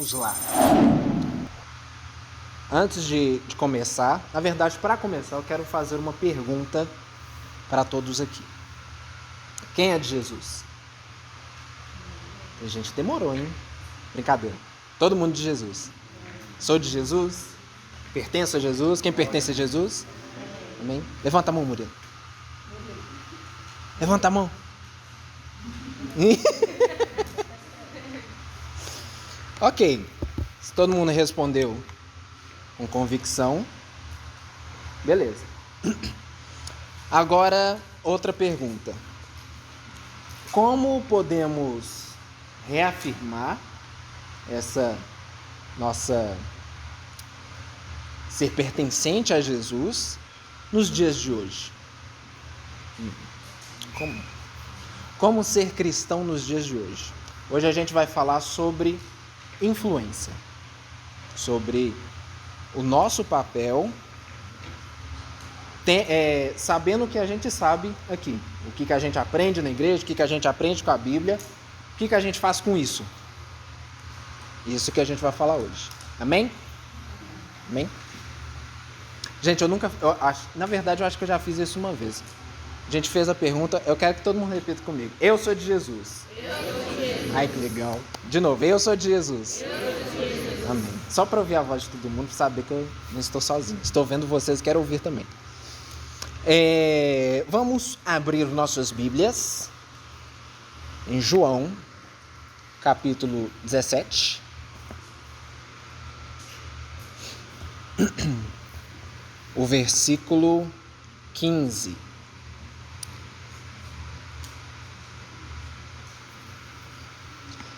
vamos lá. Antes de começar, na verdade, para começar, eu quero fazer uma pergunta para todos aqui. Quem é de Jesus? A gente demorou, hein? Brincadeira. Todo mundo de Jesus. Sou de Jesus? Pertenço a Jesus? Quem pertence a Jesus? Amém? Levanta a mão, Murilo. Levanta a mão. Ok. Se todo mundo respondeu com convicção, beleza. Agora, outra pergunta. Como podemos reafirmar essa nossa ser pertencente a Jesus nos dias de hoje? Como ser cristão nos dias de hoje? Hoje a gente vai falar sobre influência, sobre o nosso papel, sabendo o que a gente sabe aqui, o que a gente aprende na igreja, o que a gente aprende com a Bíblia, o que a gente faz com isso. Isso que a gente vai falar hoje. Amém? Amém? Gente, na verdade eu acho que eu já fiz isso uma vez. A gente fez a pergunta, eu quero que todo mundo repita comigo. Eu sou de Jesus. Eu sou de Jesus. Ai, que legal. De novo, eu sou de Jesus. Eu sou de Jesus. Amém. Só para ouvir a voz de todo mundo, para saber que eu não estou sozinho. Estou vendo vocês, quero ouvir também. Vamos abrir nossas Bíblias em João, capítulo 17. O versículo 15.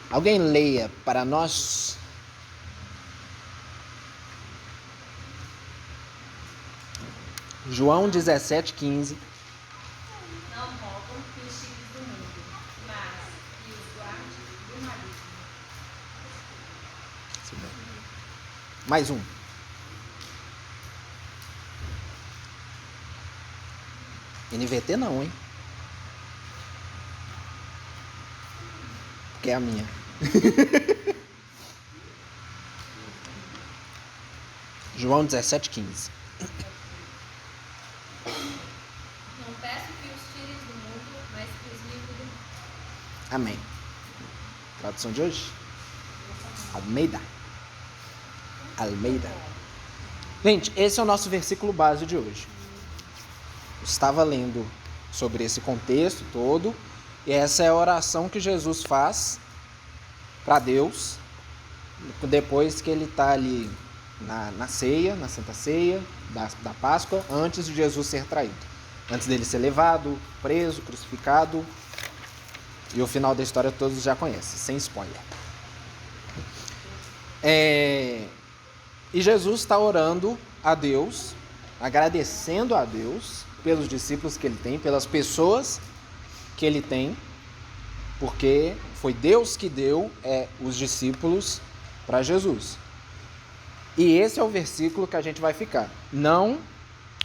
Alguém leia para nós. João 17, 15. Não roubam que os filhos do mundo, mas que os guarde do maligno. Mais um. NVT não, hein? Porque é a minha. João 17, 15. Não peço que os tires do mundo, mas que os livre do mundo. Amém. Tradução de hoje? Almeida. Gente, esse é o nosso versículo base de hoje. Eu estava lendo sobre esse contexto todo, e essa é a oração que Jesus faz para Deus, depois que ele está ali na ceia, na Santa Ceia da Páscoa, antes de Jesus ser traído. Antes dele ser levado, preso, crucificado, e o final da história todos já conhecem, sem spoiler. E Jesus está orando a Deus, agradecendo a Deus pelos discípulos que ele tem, pelas pessoas que ele tem, porque foi Deus que deu os discípulos para Jesus. E esse é o versículo que a gente vai ficar. Não,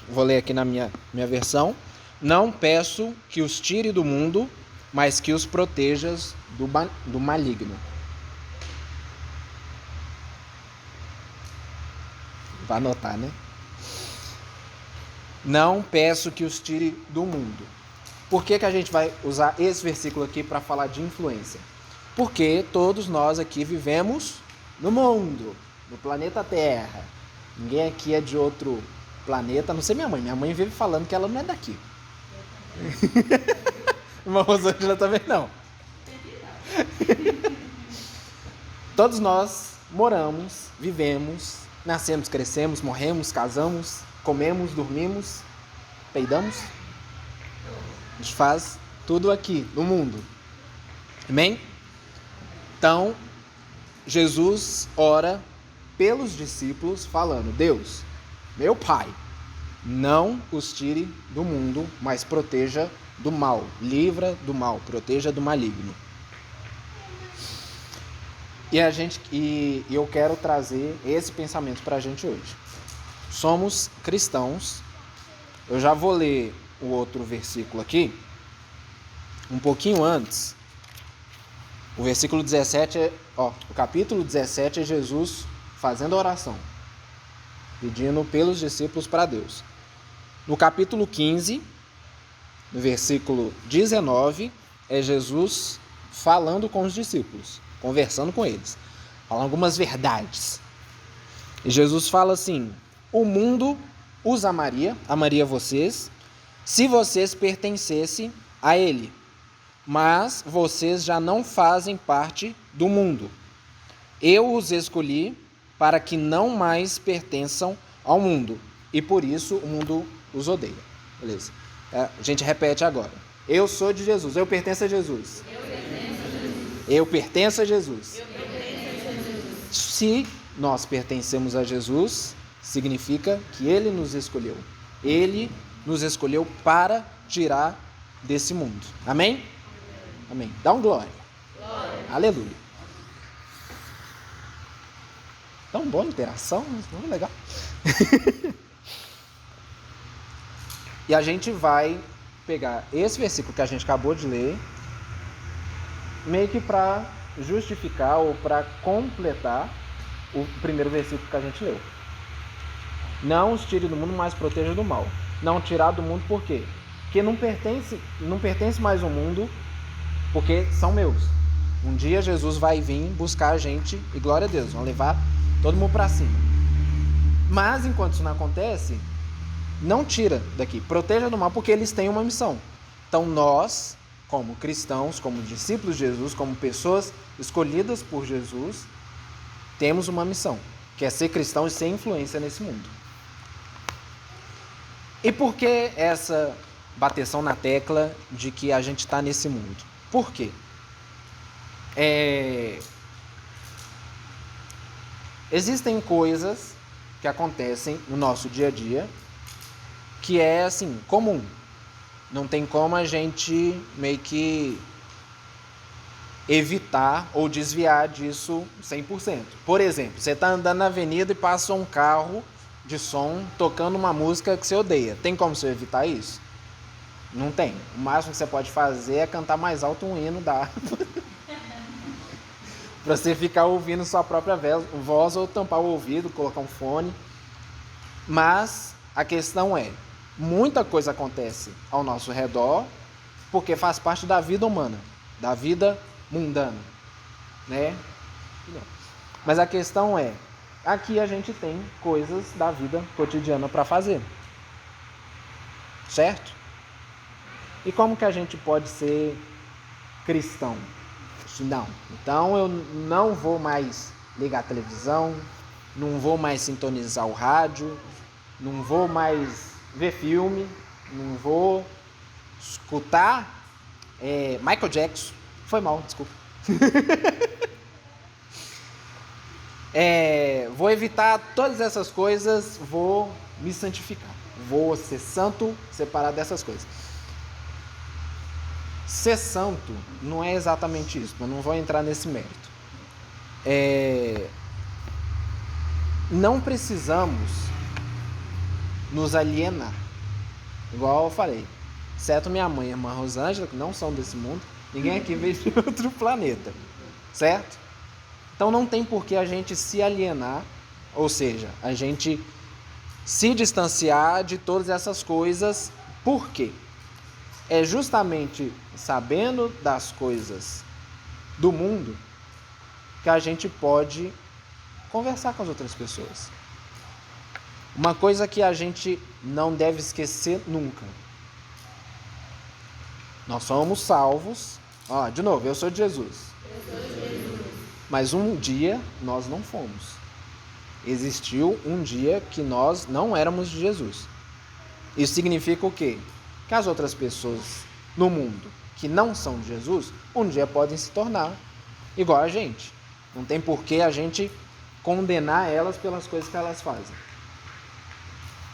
vou ler aqui na minha versão, não peço que os tire do mundo, mas que os protejas do maligno. Vai anotar, né? Não peço que os tire do mundo. Por que a gente vai usar esse versículo aqui para falar de influência? Porque todos nós aqui vivemos no mundo, no planeta Terra. Ninguém aqui é de outro planeta, a não ser minha mãe. Minha mãe vive falando que ela não é daqui. Irmã Rosângela também não. Todos nós moramos, vivemos, nascemos, crescemos, morremos, casamos, comemos, dormimos, peidamos. A gente faz tudo aqui no mundo. Amém? Então, Jesus ora pelos discípulos falando: Deus, meu Pai, não os tire do mundo, mas proteja do mal. Livra do mal, proteja do maligno. E eu quero trazer esse pensamento para a gente hoje. Somos cristãos. Eu já vou ler o outro versículo aqui, um pouquinho antes, O versículo 17 o capítulo 17 é Jesus fazendo a oração, pedindo pelos discípulos para Deus. No capítulo 15, no versículo 19, é Jesus falando com os discípulos, conversando com eles, falando algumas verdades. E Jesus fala assim: o mundo os amaria vocês, se vocês pertencessem a ele. Mas vocês já não fazem parte do mundo. Eu os escolhi para que não mais pertençam ao mundo, e por isso o mundo os odeia. Beleza? A gente repete agora. Eu sou de Jesus, eu pertenço a Jesus. Eu pertenço a Jesus. Se nós pertencemos a Jesus, significa que Ele nos escolheu. Ele nos escolheu para tirar desse mundo. Amém? Amém. Dá um glória. Aleluia. Tão boa interação, muito legal. E a gente vai pegar esse versículo que a gente acabou de ler, meio que para justificar ou para completar o primeiro versículo que a gente leu. Não os tire do mundo, mas proteja do mal. Não tirar do mundo por quê? Porque não pertence mais ao mundo, porque são meus. Um dia Jesus vai vir buscar a gente e glória a Deus, vão levar todo mundo para cima. Mas enquanto isso não acontece, não tira daqui, proteja do mal, porque eles têm uma missão. Então nós, como cristãos, como discípulos de Jesus, como pessoas escolhidas por Jesus, temos uma missão, que é ser cristão e ser influência nesse mundo. E por que essa bateção na tecla de que a gente está nesse mundo? Por quê? Existem coisas que acontecem no nosso dia a dia que é assim, comum. Não tem como a gente meio que evitar ou desviar disso 100%. Por exemplo, você está andando na avenida e passa um carro de som tocando uma música que você odeia. Tem como você evitar isso? Não tem. O máximo que você pode fazer é cantar mais alto um hino da para você ficar ouvindo sua própria voz ou tampar o ouvido, colocar um fone. Mas a questão é, muita coisa acontece ao nosso redor porque faz parte da vida humana, da vida mundana, né? Mas a questão é, aqui a gente tem coisas da vida cotidiana para fazer, certo? E como que a gente pode ser cristão? Não. Então eu não vou mais ligar a televisão, não vou mais sintonizar o rádio, não vou mais ver filme, não vou escutar Michael Jackson. Foi mal, desculpa. Vou evitar todas essas coisas, vou me santificar. Vou ser santo, separado dessas coisas. Ser santo não é exatamente isso, mas não vou entrar nesse mérito. Não precisamos nos alienar. Igual eu falei, exceto minha mãe e a irmã Rosângela, que não são desse mundo, ninguém aqui veio de outro planeta, certo? Então não tem por que a gente se alienar, ou seja, a gente se distanciar de todas essas coisas. Por quê? É justamente sabendo das coisas do mundo que a gente pode conversar com as outras pessoas. Uma coisa que a gente não deve esquecer nunca. Nós somos salvos. De novo, eu sou de Jesus. Mas um dia nós não fomos. Existiu um dia que nós não éramos de Jesus. Isso significa o quê? Que as outras pessoas no mundo que não são de Jesus, um dia podem se tornar igual a gente. Não tem por que a gente condenar elas pelas coisas que elas fazem.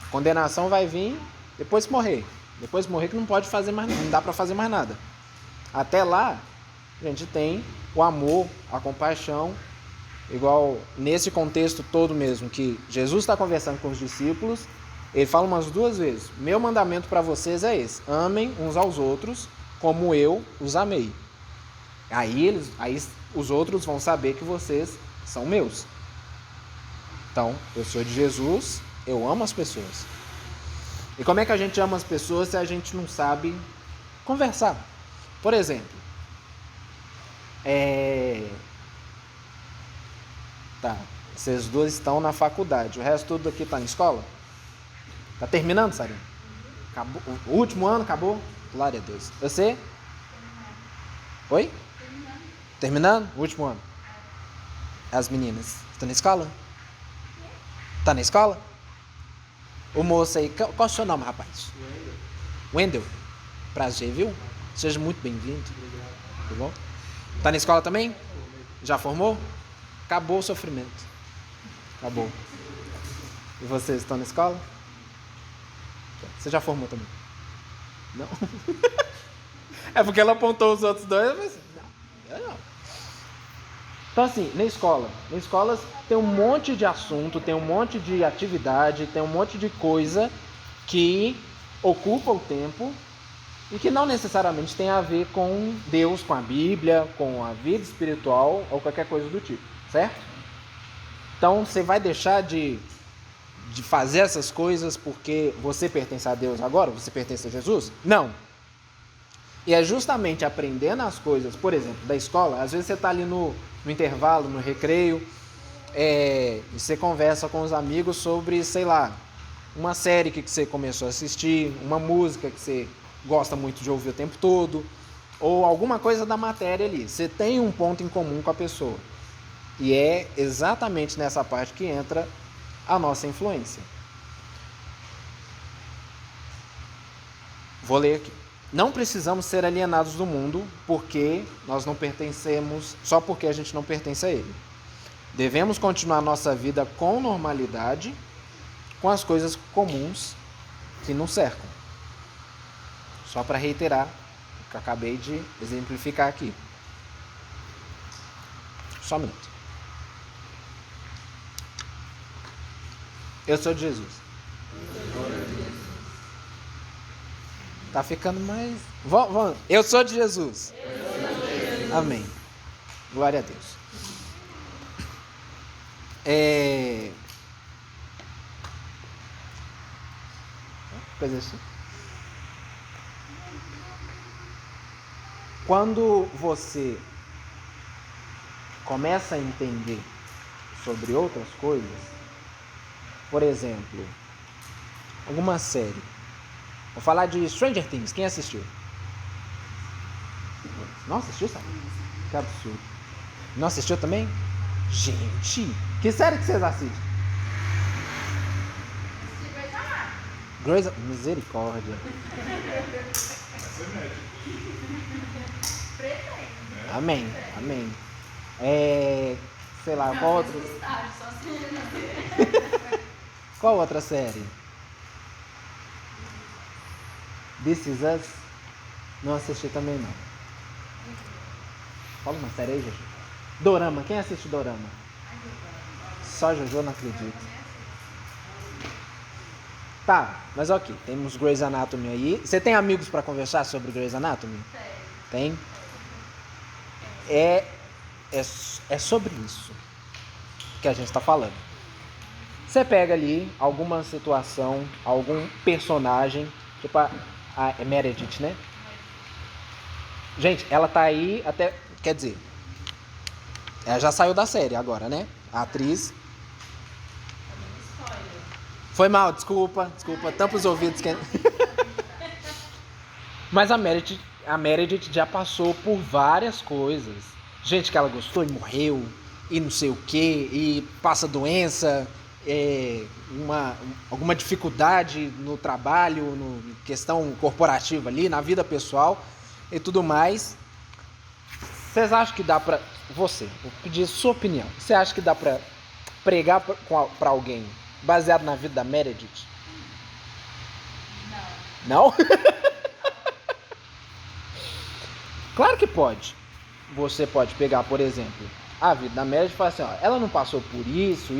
A condenação vai vir depois que morrer. Depois que morrer que não pode fazer mais nada, não dá para fazer mais nada. Até lá, a gente tem o amor, a compaixão, igual nesse contexto todo mesmo, que Jesus está conversando com os discípulos. Ele fala umas 2 vezes, meu mandamento para vocês é esse, amem uns aos outros como eu os amei. Aí os outros vão saber que vocês são meus. Então, eu sou de Jesus, eu amo as pessoas. E como é que a gente ama as pessoas se a gente não sabe conversar? Por exemplo, tá, vocês dois estão na faculdade, o resto tudo aqui está na escola? Tá terminando, Sarinha? Acabou, o último ano acabou? Glória a Deus. Você? Oi? Terminando? O último ano. As meninas, estão na escola? Tá na escola? O moço aí, qual é o seu nome, rapaz? Wendel. Prazer, viu? Seja muito bem-vindo. Tá bom? Tá na escola também? Já formou? Acabou o sofrimento. Acabou. E vocês estão na escola? Você já formou também? Não? É porque ela apontou os outros dois, mas não. Então assim, na escola tem um monte de assunto, tem um monte de atividade, tem um monte de coisa que ocupa o tempo e que não necessariamente tem a ver com Deus, com a Bíblia, com a vida espiritual ou qualquer coisa do tipo, certo? Então você vai deixar de fazer essas coisas porque você pertence a Deus agora? Você pertence a Jesus? Não. E é justamente aprendendo as coisas, por exemplo, da escola. Às vezes você está ali no intervalo, no recreio, e você conversa com os amigos sobre, sei lá, uma série que você começou a assistir, uma música que você gosta muito de ouvir o tempo todo, ou alguma coisa da matéria ali. Você tem um ponto em comum com a pessoa. E é exatamente nessa parte que entra a nossa influência. Vou ler aqui. Não precisamos ser alienados do mundo porque nós não pertencemos, só porque a gente não pertence a ele. Devemos continuar nossa vida com normalidade, com as coisas comuns que nos cercam. Só para reiterar o que eu acabei de exemplificar aqui. Só um minuto. Eu sou de Jesus. Tá ficando mais... Vamos. Eu sou de Jesus. Amém. Glória a Deus. Coisa assim. Quando você começa a entender sobre outras coisas, por exemplo, alguma série. Vou falar de Stranger Things. Quem assistiu? Não assistiu, sabe? Que absurdo. Não assistiu também? Gente, que série que vocês assistem? Grey's Misericórdia. Amém, amém. Sei lá, qual outra? Qual outra série? This Is Us? Não assisti também não. Fala uma série aí, Jojo. Dorama, quem assiste Dorama? Só Jojo, não acredito. Tá, mas ok, temos Grey's Anatomy aí. Você tem amigos pra conversar sobre Grey's Anatomy? Tem? É sobre isso que a gente tá falando. Você pega ali alguma situação, algum personagem, tipo a Meredith, né? Gente, ela tá aí até... Quer dizer, ela já saiu da série agora, né? A atriz... Foi mal, desculpa, tampa os ouvidos. Mas a Meredith já passou por várias coisas. Gente que ela gostou e morreu, e não sei o que, e passa doença... alguma dificuldade no trabalho, no questão corporativa ali, na vida pessoal e tudo mais. Vocês acham que dá pra... vou pedir sua opinião. Você acha que dá pra pregar pra alguém baseado na vida da Meredith? Não? Claro que pode. Você pode pegar, por exemplo, a vida da Meredith e falar assim, ó, ela não passou por isso.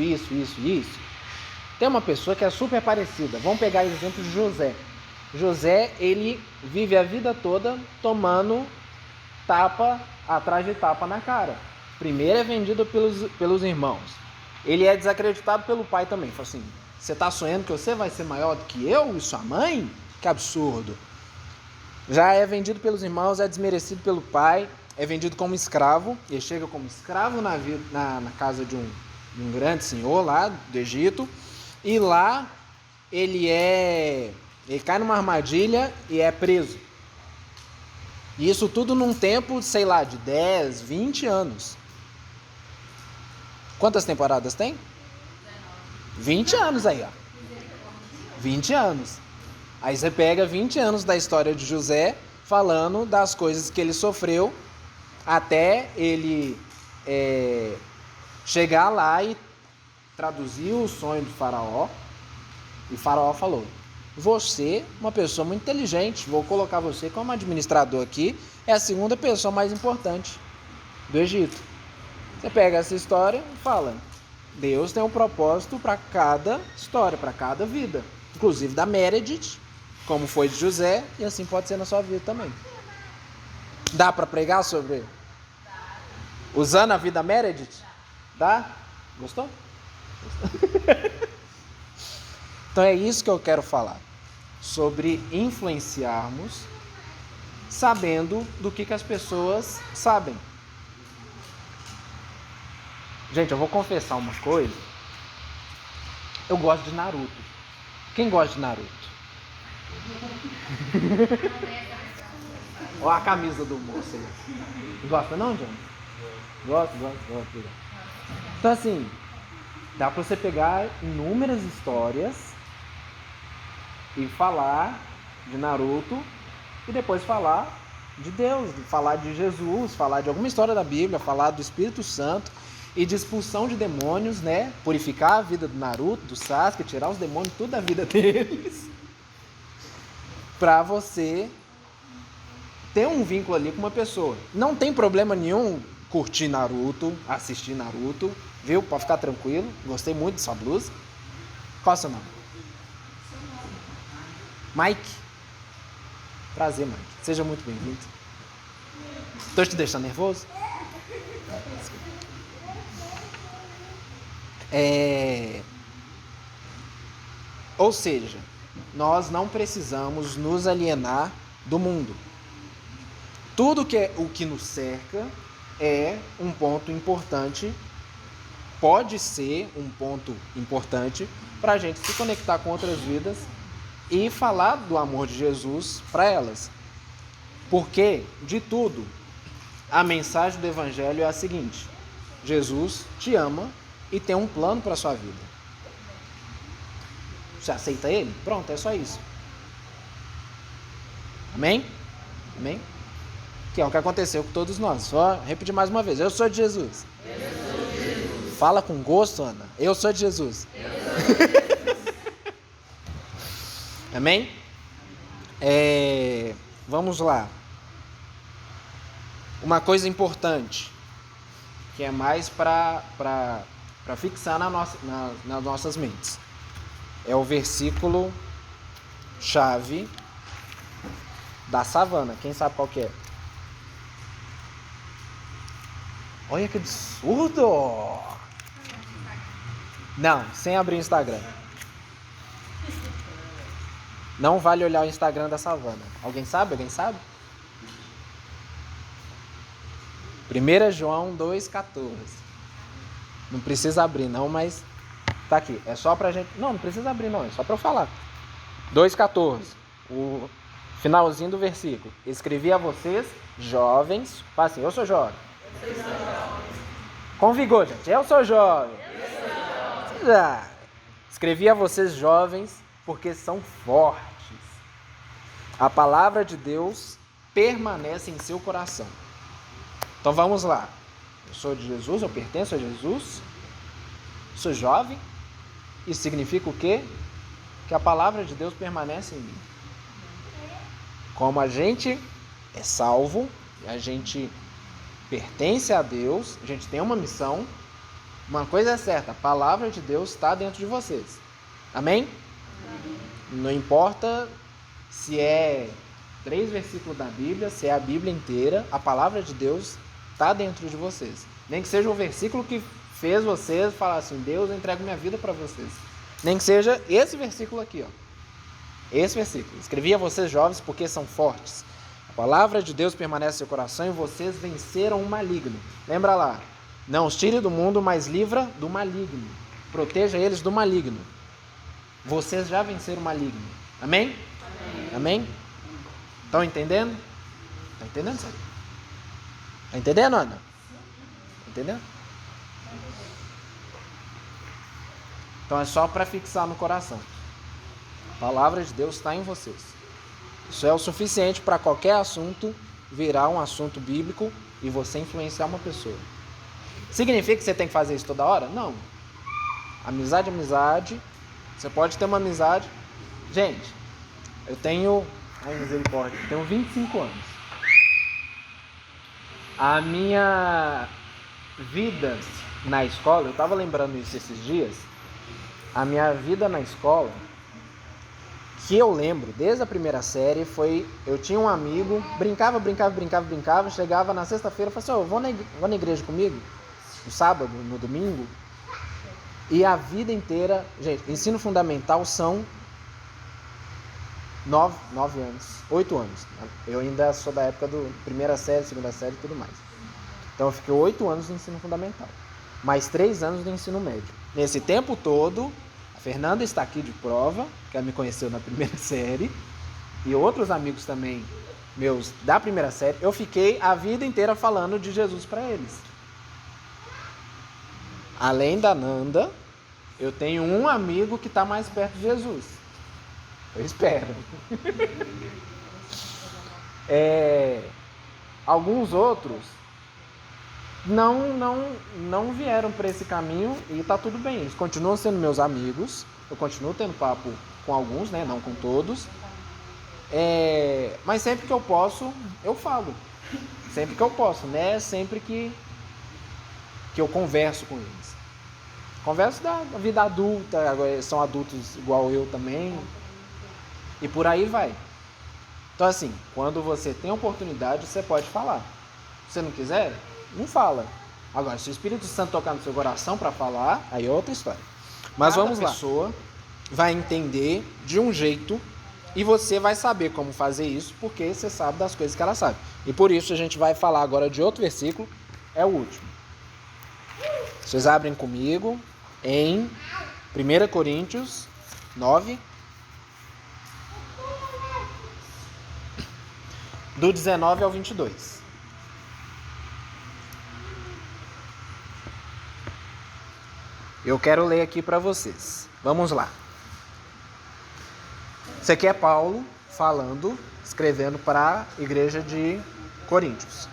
Tem uma pessoa que é super parecida. Vamos pegar o exemplo de José. José, ele vive a vida toda tomando tapa atrás de tapa na cara. Primeiro é vendido pelos irmãos. Ele é desacreditado pelo pai também. Fala assim, você está sonhando que você vai ser maior do que eu e sua mãe? Que absurdo. Já é vendido pelos irmãos, é desmerecido pelo pai, é vendido como escravo. Ele chega como escravo na casa de um grande senhor lá do Egito. E lá ele cai numa armadilha e é preso. E isso tudo num tempo, sei lá, de 10, 20 anos. Quantas temporadas tem? 20 anos aí, ó. 20 anos. Aí você pega 20 anos da história de José, falando das coisas que ele sofreu, até ele chegar lá e traduzir o sonho do faraó. E o faraó falou, você, uma pessoa muito inteligente, vou colocar você como administrador aqui, é a segunda pessoa mais importante do Egito. Você pega essa história e fala, Deus tem um propósito para cada história, para cada vida, inclusive da Meredith, como foi de José, e assim pode ser na sua vida também. Dá para pregar sobre? Usando a vida Meredith? Dá? Gostou? Então é isso que eu quero falar. Sobre influenciarmos sabendo do que as pessoas sabem. Gente, eu vou confessar uma coisa. Eu gosto de Naruto. Quem gosta de Naruto? Olha a camisa do moço aí. Gosta não, John? Gosto. Então assim, dá pra você pegar inúmeras histórias e falar de Naruto e depois falar de Deus, falar de Jesus, falar de alguma história da Bíblia, falar do Espírito Santo e de expulsão de demônios, né? Purificar a vida do Naruto, do Sasuke, tirar os demônios tudo da vida deles, pra você ter um vínculo ali com uma pessoa. Não tem problema nenhum curtir Naruto, assistir Naruto, viu? Pode ficar tranquilo. Gostei muito dessa blusa. Qual é o seu nome? Mike. Prazer, Mike. Seja muito bem-vindo. Estou te deixando nervoso? Ou seja, nós não precisamos nos alienar do mundo. Tudo o que nos cerca é um ponto importante, pode ser um ponto importante para a gente se conectar com outras vidas e falar do amor de Jesus para elas. Porque, de tudo, a mensagem do Evangelho é a seguinte: Jesus te ama e tem um plano para a sua vida. Você aceita ele? Pronto, é só isso. Amém? Amém? Que é o que aconteceu com todos nós. Só repetir mais uma vez. Eu sou de Jesus. Eu sou de Jesus. Fala com gosto, Ana. Eu sou de Jesus. Eu sou de Jesus. Amém? Vamos lá. Uma coisa importante, que é mais para fixar nas nossas mentes. É o versículo chave da savana. Quem sabe qual que é? Olha que absurdo! Não, sem abrir o Instagram. Não vale olhar o Instagram da savana. Alguém sabe? 1 João 2,14. Não precisa abrir não, mas tá aqui. É só pra gente... Não precisa abrir não, é só pra eu falar. 2,14. O finalzinho do versículo. Escrevi a vocês, jovens... Fala assim, eu sou jovem. Com vigor, gente. Eu sou jovem. Escrevi a vocês, jovens, porque são fortes. A palavra de Deus permanece em seu coração. Então vamos lá. Eu sou de Jesus, eu pertenço a Jesus. Sou jovem. Isso significa o quê? Que a palavra de Deus permanece em mim. Como a gente é salvo, a gente pertence a Deus, a gente tem uma missão, uma coisa é certa, a palavra de Deus está dentro de vocês. Amém? Não importa se é 3 versículos da Bíblia, se é a Bíblia inteira, a palavra de Deus está dentro de vocês. Nem que seja o versículo que fez vocês falar assim, Deus, eu entrego minha vida para vocês. Nem que seja esse versículo aqui, ó. Esse versículo. Escrevi a vocês jovens porque são fortes. A palavra de Deus permanece no seu coração e vocês venceram o maligno. Lembra lá. Não os tire do mundo, mas livra do maligno. Proteja eles do maligno. Vocês já venceram o maligno. Amém? Amém? Estão entendendo? Está entendendo, Sérgio? Está entendendo, Ana? Está entendendo? Então é só para fixar no coração. A palavra de Deus está em vocês. Isso é o suficiente para qualquer assunto virar um assunto bíblico e você influenciar uma pessoa. Significa que você tem que fazer isso toda hora? Não. Amizade é amizade. Você pode ter uma amizade. Gente, eu tenho... Ai, misericórdia. Eu tenho 25 anos. A minha vida na escola, eu estava lembrando isso esses dias. A minha vida na escola, que eu lembro, desde a primeira série, foi... Eu tinha um amigo, brincava, chegava na sexta-feira e falava assim, vou na igreja comigo? No sábado, no domingo? E a vida inteira... Gente, ensino fundamental são 9 anos, 8 anos. Eu ainda sou da época do primeira série, segunda série e tudo mais. Então eu fiquei 8 anos no ensino fundamental. Mais 3 anos no ensino médio. Nesse tempo todo, a Fernanda está aqui de prova, que ela me conheceu na primeira série, e outros amigos também meus da primeira série, eu fiquei a vida inteira falando de Jesus para eles. Além da Nanda, eu tenho um amigo que está mais perto de Jesus. Eu espero. Alguns outros não vieram para esse caminho e está tudo bem. Eles continuam sendo meus amigos. Eu continuo tendo papo com alguns, né? Não com todos. Mas sempre que eu posso, eu falo. Sempre que eu posso, né? Sempre que eu converso com eles. Converso da vida adulta, agora são adultos igual eu também. E por aí vai. Então assim, quando você tem oportunidade, você pode falar. Se você não quiser, não fala. Agora, se o Espírito Santo tocar no seu coração para falar, aí é outra história. Mas vamos lá. Cada pessoa vai entender de um jeito e você vai saber como fazer isso, porque você sabe das coisas que ela sabe. E por isso a gente vai falar agora de outro versículo, é o último. Vocês abrem comigo em 1 Coríntios 9, do 19 ao 22. Eu quero ler aqui para vocês. Vamos lá. Isso aqui é Paulo falando, escrevendo para a igreja de Coríntios.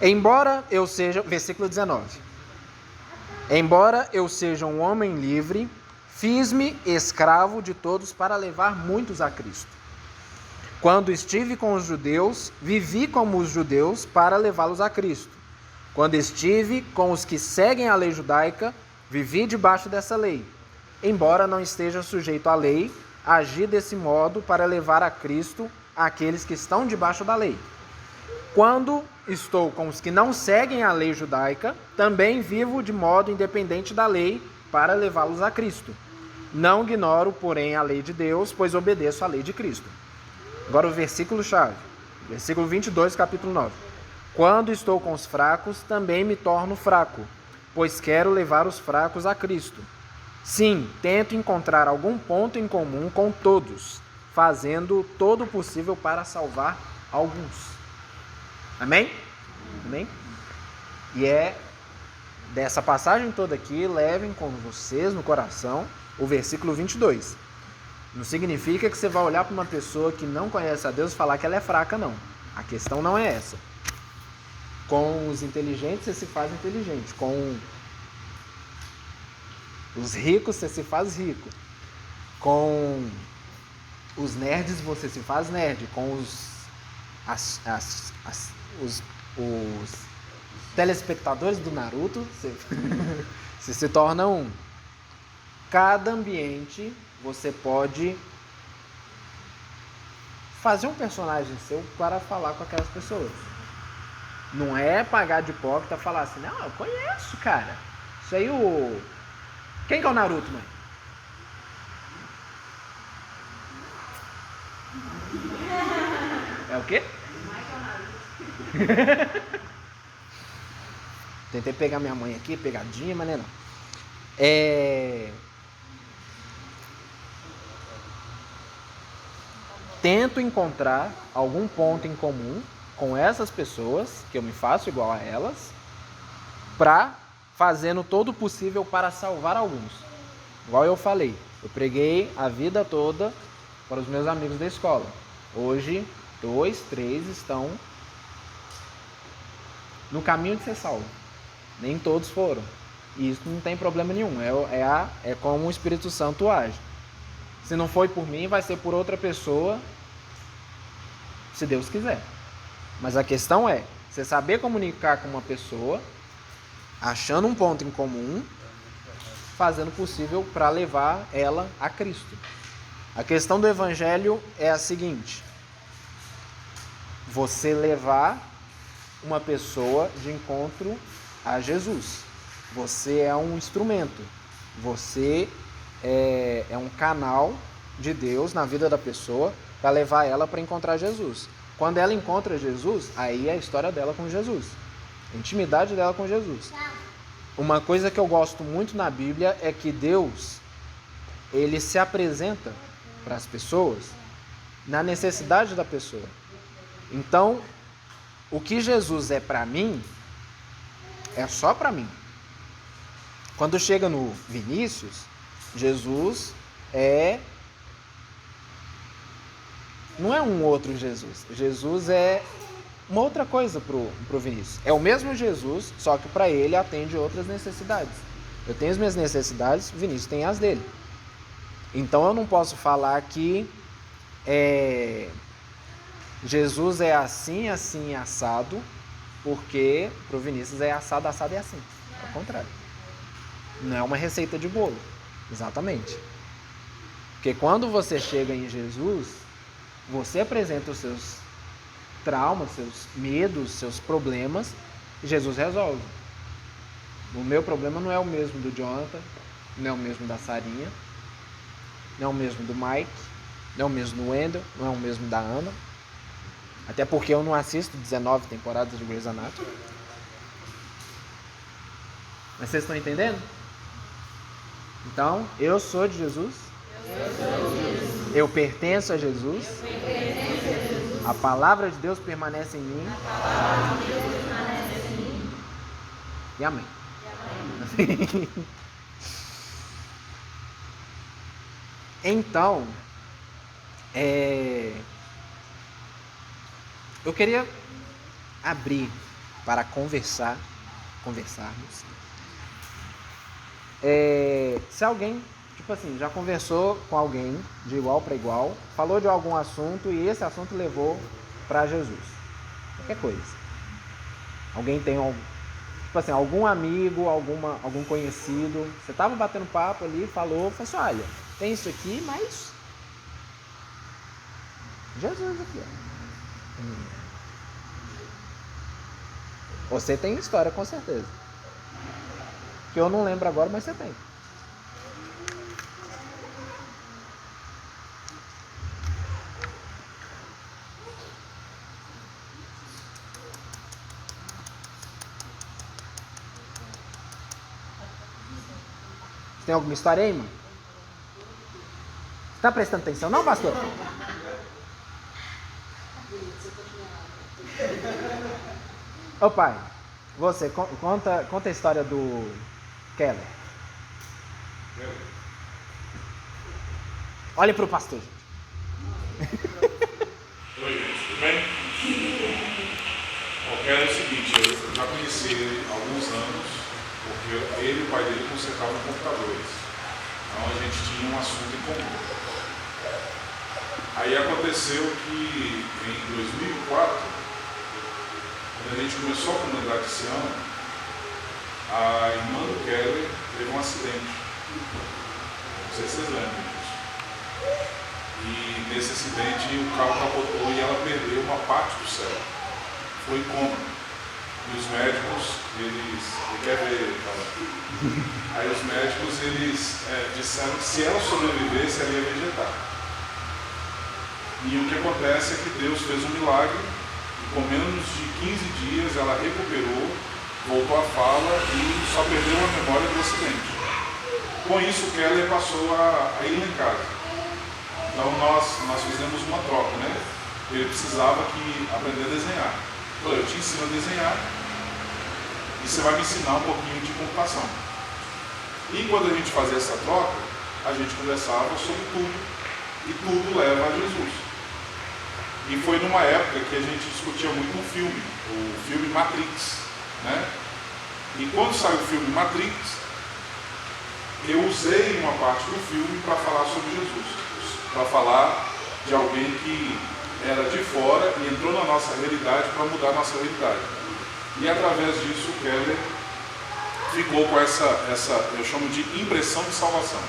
Embora eu seja, versículo 19. Embora eu seja um homem livre, fiz-me escravo de todos para levar muitos a Cristo. Quando estive com os judeus, vivi como os judeus para levá-los a Cristo. Quando estive com os que seguem a lei judaica, vivi debaixo dessa lei. Embora não esteja sujeito à lei, agi desse modo para levar a Cristo aqueles que estão debaixo da lei. Quando estou com os que não seguem a lei judaica, também vivo de modo independente da lei para levá-los a Cristo. Não ignoro, porém, a lei de Deus, pois obedeço à lei de Cristo. Agora o versículo-chave, versículo 22, capítulo 9. Quando estou com os fracos, também me torno fraco, pois quero levar os fracos a Cristo. Sim, tento encontrar algum ponto em comum com todos, fazendo todo o possível para salvar alguns. Amém? Amém? E é dessa passagem toda aqui, levem com vocês no coração o versículo 22. Não significa que você vai olhar para uma pessoa que não conhece a Deus e falar que ela é fraca, não. A questão não é essa. Com os inteligentes você se faz inteligente. Com os ricos você se faz rico. Com os nerds você se faz nerd. Com os telespectadores do Naruto você se torna um. Cada ambiente você pode fazer um personagem seu para falar com aquelas pessoas. Não é pagar de hipócrita falar assim, não, eu conheço, cara. Isso aí o... Quem que é o Naruto, mãe? É o quê? Tentei pegar minha mãe aqui, pegadinha, mas não é não. Tento encontrar algum ponto em comum com essas pessoas, que eu me faço igual a elas, fazendo todo o possível para salvar alguns. Igual eu falei, eu preguei a vida toda para os meus amigos da escola. Hoje, 2, 3 estão no caminho de ser salvo. Nem todos foram. E isso não tem problema nenhum. É como o Espírito Santo age. Se não foi por mim, vai ser por outra pessoa, se Deus quiser. Mas a questão é, você saber comunicar com uma pessoa, achando um ponto em comum, fazendo o possível para levar ela a Cristo. A questão do Evangelho é a seguinte: você levar uma pessoa de encontro a Jesus. Você é um instrumento. Você é um canal de Deus na vida da pessoa para levar ela para encontrar Jesus. Quando ela encontra Jesus, aí é a história dela com Jesus. A intimidade dela com Jesus. Uma coisa que eu gosto muito na Bíblia é que Deus, ele se apresenta para as pessoas na necessidade da pessoa. Então, o que Jesus é para mim, é só para mim. Quando chega no Vinícius, Jesus não é um outro Jesus. Jesus é uma outra coisa pro Vinícius. É o mesmo Jesus, só que para ele atende outras necessidades. Eu tenho as minhas necessidades, o Vinícius tem as dele. Então eu não posso falar que Jesus é assim, assim, assado, porque pro Vinícius é assado, assado e assim. Ao contrário. Não é uma receita de bolo. Exatamente. Porque quando você chega em Jesus, você apresenta os seus traumas, seus medos, seus problemas, e Jesus resolve. O meu problema não é o mesmo do Jonathan, não é o mesmo da Sarinha, não é o mesmo do Mike, não é o mesmo do Wendel, não é o mesmo da Ana. Até porque eu não assisto 19 temporadas de Grey's Anatomy. Mas vocês estão entendendo? Então, eu sou de Jesus. Eu pertenço a Jesus. A palavra de Deus permanece em mim. E amém. Então, eu queria abrir para conversarmos. Se alguém, tipo assim, já conversou com alguém de igual para igual, falou de algum assunto e esse assunto levou para Jesus. Qualquer coisa. Alguém tem tipo assim, algum amigo, algum conhecido, você estava batendo papo ali, falou assim, olha, tem isso aqui, mas Jesus aqui, ó. Você tem história, com certeza. Que eu não lembro agora, mas você tem. Tem alguma história aí, mano? Você tá prestando atenção, não, pastor? Ô pai, você conta a história do Keller. Olhe pro pastor. Oi, tudo bem? O Keller é o seguinte, eu já conheci ele há alguns anos, porque ele e o pai dele consertavam computadores. Então a gente tinha um assunto em comum. Aí aconteceu que em 2004, quando a gente começou a comunidade esse ano, a irmã do Keller teve um acidente. Não sei se vocês lembram disso. E nesse acidente o carro capotou e ela perdeu uma parte do cérebro. Foi em coma. E os médicos, ele quer ver, tá? Aí os médicos, disseram que se ela sobrevivesse, ela ia vegetar. E o que acontece é que Deus fez um milagre, e com menos de 15 dias ela recuperou, voltou à fala e só perdeu a memória do acidente. Com isso, Keller passou a ir lá em casa. Então nós fizemos uma troca, né? Ele precisava aprender a desenhar. Eu falei, eu te ensino a desenhar e você vai me ensinar um pouquinho de computação. E quando a gente fazia essa troca, a gente conversava sobre tudo, e tudo leva a Jesus. E foi numa época que a gente discutia muito um filme, o filme Matrix, né? E quando saiu o filme Matrix, eu usei uma parte do filme para falar sobre Jesus, para falar de alguém que era de fora e entrou na nossa realidade para mudar a nossa realidade. E através disso o Keller ficou com essa, eu chamo de impressão de salvação.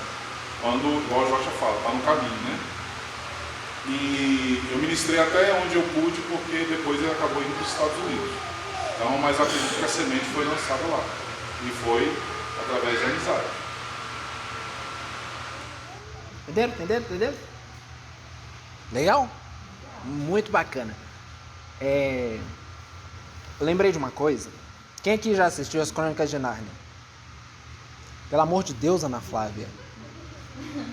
Quando, igual o Jorge fala, está no caminho, né? E eu ministrei até onde eu pude, porque depois ele acabou indo para os Estados Unidos. Então, mas acredito que a semente foi lançada lá. E foi através de amizade. Entenderam? Legal? Muito bacana. Eu lembrei de uma coisa. Quem aqui já assistiu as Crônicas de Nárnia? Pelo amor de Deus, Ana Flávia.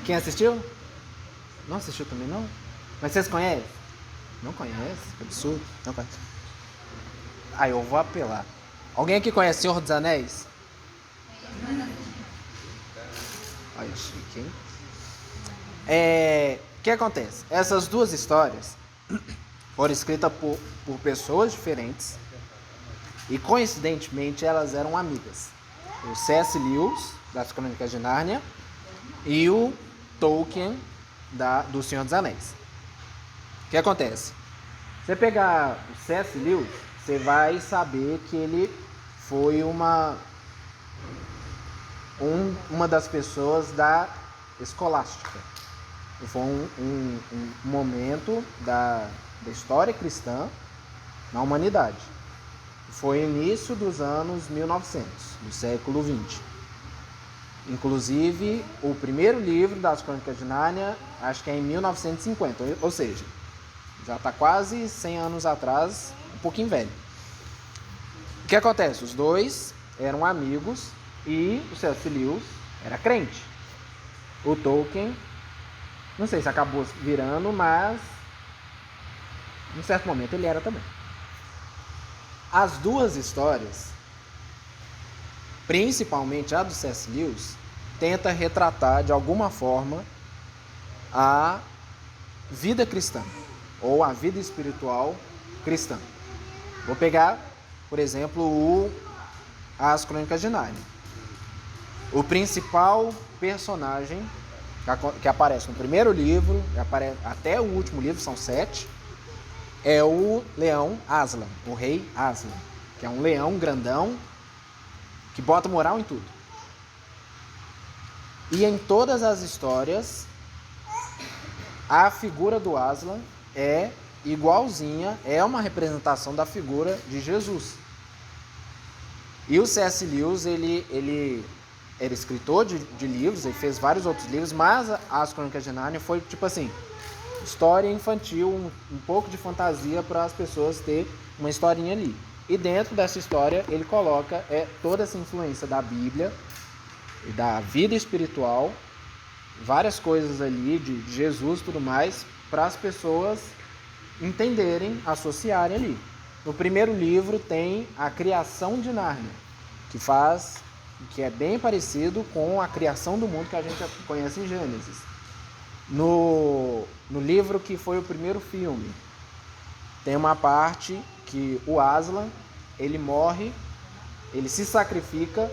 Quem assistiu? Não assistiu também, não? Mas vocês conhecem? Não conhece? Que absurdo. Não conhece. Eu vou apelar. Alguém aqui conhece Senhor dos Anéis? Olha, chique, hein? O que acontece? Essas duas histórias foram escritas por pessoas diferentes e, coincidentemente, elas eram amigas. O C.S. Lewis, das Crônicas de Nárnia, e o Tolkien, do Senhor dos Anéis. O que acontece? Você pegar o C.S. Lewis, você vai saber que ele foi uma das pessoas da escolástica. Foi um momento da história cristã na humanidade. Foi início dos anos 1900, do século XX. Inclusive, o primeiro livro das Crônicas de Nárnia, acho que é em 1950, ou seja, já está quase 100 anos atrás, um pouquinho velho. O que acontece? Os dois eram amigos e o C.S. Lewis era crente. O Tolkien, não sei se acabou virando, mas em certo momento ele era também. As duas histórias, principalmente a do C.S. Lewis, tenta retratar de alguma forma a vida cristã ou a vida espiritual cristã. Vou pegar, por exemplo, as Crônicas de Nárnia. O principal personagem que aparece no primeiro livro, até o último livro, são 7, é o leão Aslan, o rei Aslan, que é um leão grandão que bota moral em tudo. E em todas as histórias, a figura do Aslan é igualzinha, é uma representação da figura de Jesus. E o C.S. Lewis, ele era escritor de livros, ele fez vários outros livros, mas as Crônicas de Nárnia foi tipo assim, história infantil, um pouco de fantasia para as pessoas ter uma historinha ali. E dentro dessa história ele coloca toda essa influência da Bíblia e da vida espiritual, várias coisas ali de Jesus e tudo mais, para as pessoas entenderem, associarem ali. No primeiro livro tem a criação de Nárnia, que é bem parecido com a criação do mundo que a gente conhece em Gênesis. No livro que foi o primeiro filme, tem uma parte que o Aslan, ele morre, ele se sacrifica,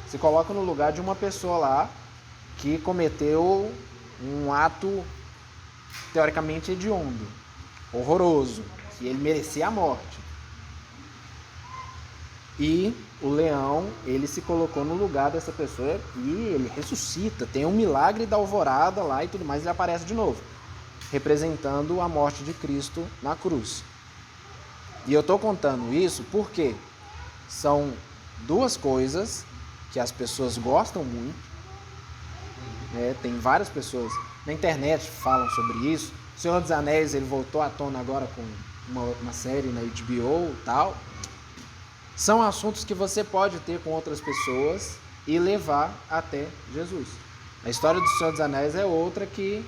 se coloca no lugar de uma pessoa lá que cometeu um ato teoricamente hediondo, horroroso, que ele merecia a morte. E o leão, ele se colocou no lugar dessa pessoa e ele ressuscita, tem um milagre da alvorada lá e tudo mais, ele aparece de novo. representando a morte de Cristo na cruz. E eu estou contando isso porque são duas coisas que as pessoas gostam muito, né? Tem várias pessoas na internet que falam sobre isso. O Senhor dos Anéis, ele voltou à tona agora com uma série na HBO e tal. São assuntos que você pode ter com outras pessoas e levar até Jesus. A história do Senhor dos Anéis é outra que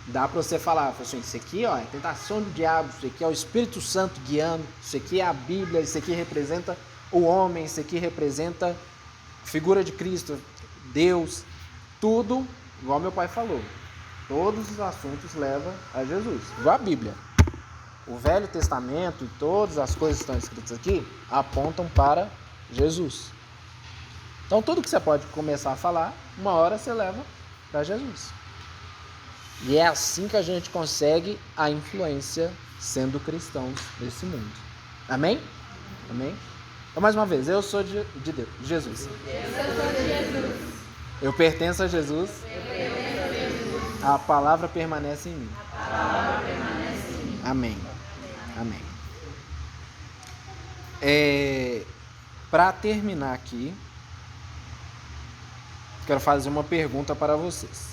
dá para você falar, assim, isso aqui ó, é tentação do diabo, isso aqui é o Espírito Santo guiando, isso aqui é a Bíblia, isso aqui representa o homem, isso aqui representa a figura de Cristo, Deus, tudo, igual meu pai falou, todos os assuntos levam a Jesus, igual a Bíblia. O Velho Testamento e todas as coisas que estão escritas aqui apontam para Jesus. Então tudo que você pode começar a falar, uma hora você leva para Jesus. E é assim que a gente consegue a influência sendo cristãos nesse mundo. Amém? Amém? Então, mais uma vez, eu sou de Deus, de Jesus. Eu pertenço a Jesus. A palavra permanece em mim. Amém. Amém. Para terminar aqui, quero fazer uma pergunta para vocês.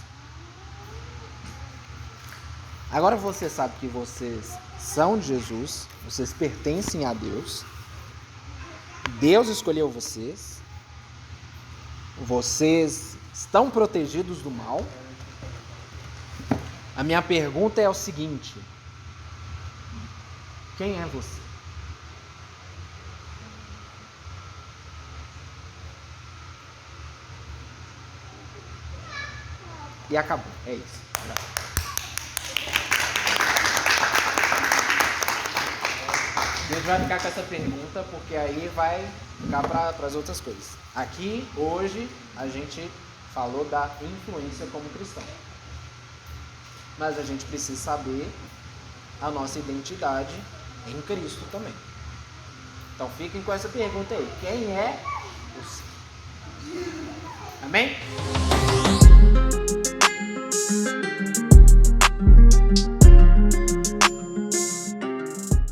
Agora você sabe que vocês são de Jesus, vocês pertencem a Deus, Deus escolheu vocês, vocês estão protegidos do mal. A minha pergunta é o seguinte: quem é você? E acabou, é isso. A gente vai ficar com essa pergunta porque aí vai ficar para as outras coisas. Aqui, hoje, a gente falou da influência como cristão. Mas a gente precisa saber a nossa identidade em Cristo também. Então fiquem com essa pergunta aí. Quem é você? Amém?